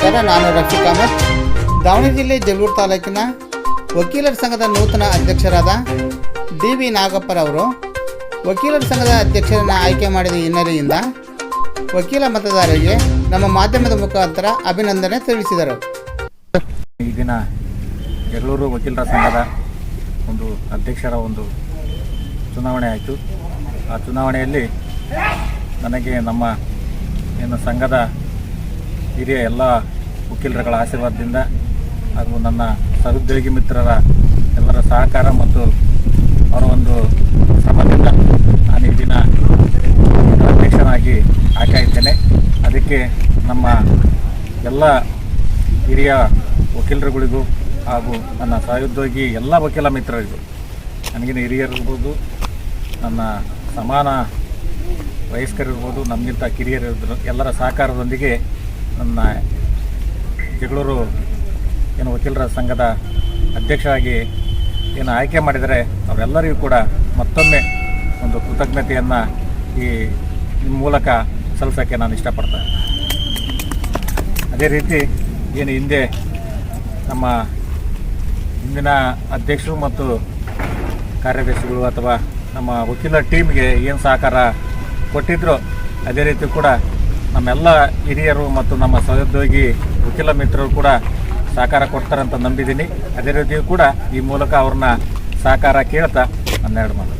ನಮಸ್ಕಾರ. ನಾನು ರಫೀಕ್ ಅಹಮದ್. ದಾವಣಗೆರೆ ಜಿಲ್ಲೆ ಜಗಳೂರು ತಾಲೂಕಿನ ವಕೀಲರ ಸಂಘದ ನೂತನ ಅಧ್ಯಕ್ಷರಾದ ಡಿ.ವಿ. ನಾಗಪ್ಪರವರು ವಕೀಲರ ಸಂಘದ ಅಧ್ಯಕ್ಷರನ್ನು ಆಯ್ಕೆ ಮಾಡಿದ ಹಿನ್ನೆಲೆಯಿಂದ ವಕೀಲ ಮತದಾರರಿಗೆ ನಮ್ಮ ಮಾಧ್ಯಮದ ಮುಖಾಂತರ ಅಭಿನಂದನೆ ತಿಳಿಸಿದರು. ಈ ದಿನ ಜಗಳೂರು ವಕೀಲರ ಸಂಘದ ಒಂದು ಅಧ್ಯಕ್ಷರ ಒಂದು ಚುನಾವಣೆ ಆಯಿತು. ಆ ಚುನಾವಣೆಯಲ್ಲಿ ನನಗೆ ನಮ್ಮ ಏನು ಸಂಘದ ಹಿರಿಯ ಎಲ್ಲ ವಕೀಲರುಗಳ ಆಶೀರ್ವಾದದಿಂದ ಹಾಗೂ ನನ್ನ ಸಹೋದ್ಯೋಗಿ ಮಿತ್ರರ ಎಲ್ಲರ ಸಹಕಾರ ಮತ್ತು ಅವರ ಒಂದು ಶ್ರಮದಿಂದ ನಾನು ಈ ದಿನ ಅಧ್ಯಕ್ಷನಾಗಿ ಆಯ್ಕೆಯಾಗಿದ್ದೇನೆ. ಅದಕ್ಕೆ ನಮ್ಮ ಎಲ್ಲ ಹಿರಿಯ ವಕೀಲರುಗಳಿಗೂ ಹಾಗೂ ನನ್ನ ಸಹೋದ್ಯೋಗಿ ಎಲ್ಲ ವಕೀಲ ಮಿತ್ರರಿಗೂ, ನನಗಿನ ಹಿರಿಯರಿರ್ಬೋದು, ನನ್ನ ಸಮಾನ ವಯಸ್ಕರಿರ್ಬೋದು, ನಮಗಿಂತ ಕಿರಿಯರಿರ್ಬೋದು, ಎಲ್ಲರ ಸಹಕಾರದೊಂದಿಗೆ ನನ್ನ ಜಗಳೂರು ಏನು ವಕೀಲರ ಸಂಘದ ಅಧ್ಯಕ್ಷರಾಗಿ ಏನು ಆಯ್ಕೆ ಮಾಡಿದರೆ ಅವರೆಲ್ಲರಿಗೂ ಕೂಡ ಮತ್ತೊಮ್ಮೆ ಒಂದು ಕೃತಜ್ಞತೆಯನ್ನು ಈ ಮೂಲಕ ಸಲ್ಲಿಸೋಕ್ಕೆ ನಾನು ಇಷ್ಟಪಡ್ತೇನೆ. ಅದೇ ರೀತಿ ಏನು ಹಿಂದೆ ನಮ್ಮ ಹಿಂದಿನ ಅಧ್ಯಕ್ಷರು ಮತ್ತು ಕಾರ್ಯದರ್ಶಿಗಳು ಅಥವಾ ನಮ್ಮ ವಕೀಲರ ಟೀಮ್ಗೆ ಏನು ಸಹಕಾರ ಕೊಟ್ಟಿದ್ರು, ಅದೇ ರೀತಿ ಕೂಡ ನಮ್ಮೆಲ್ಲ ಹಿರಿಯರು ಮತ್ತು ನಮ್ಮ ಸಹೋದ್ಯೋಗಿ ವಕೀಲ ಮಿತ್ರರು ಕೂಡ ಸಹಕಾರ ಕೊಡ್ತಾರಂತ ನಂಬಿದ್ದೀನಿ. ಅದೇ ರೀತಿಯೂ ಕೂಡ ಈ ಮೂಲಕ ಅವ್ರನ್ನ ಸಹಕಾರ ಕೇಳ್ತಾ 12 ಮಾತು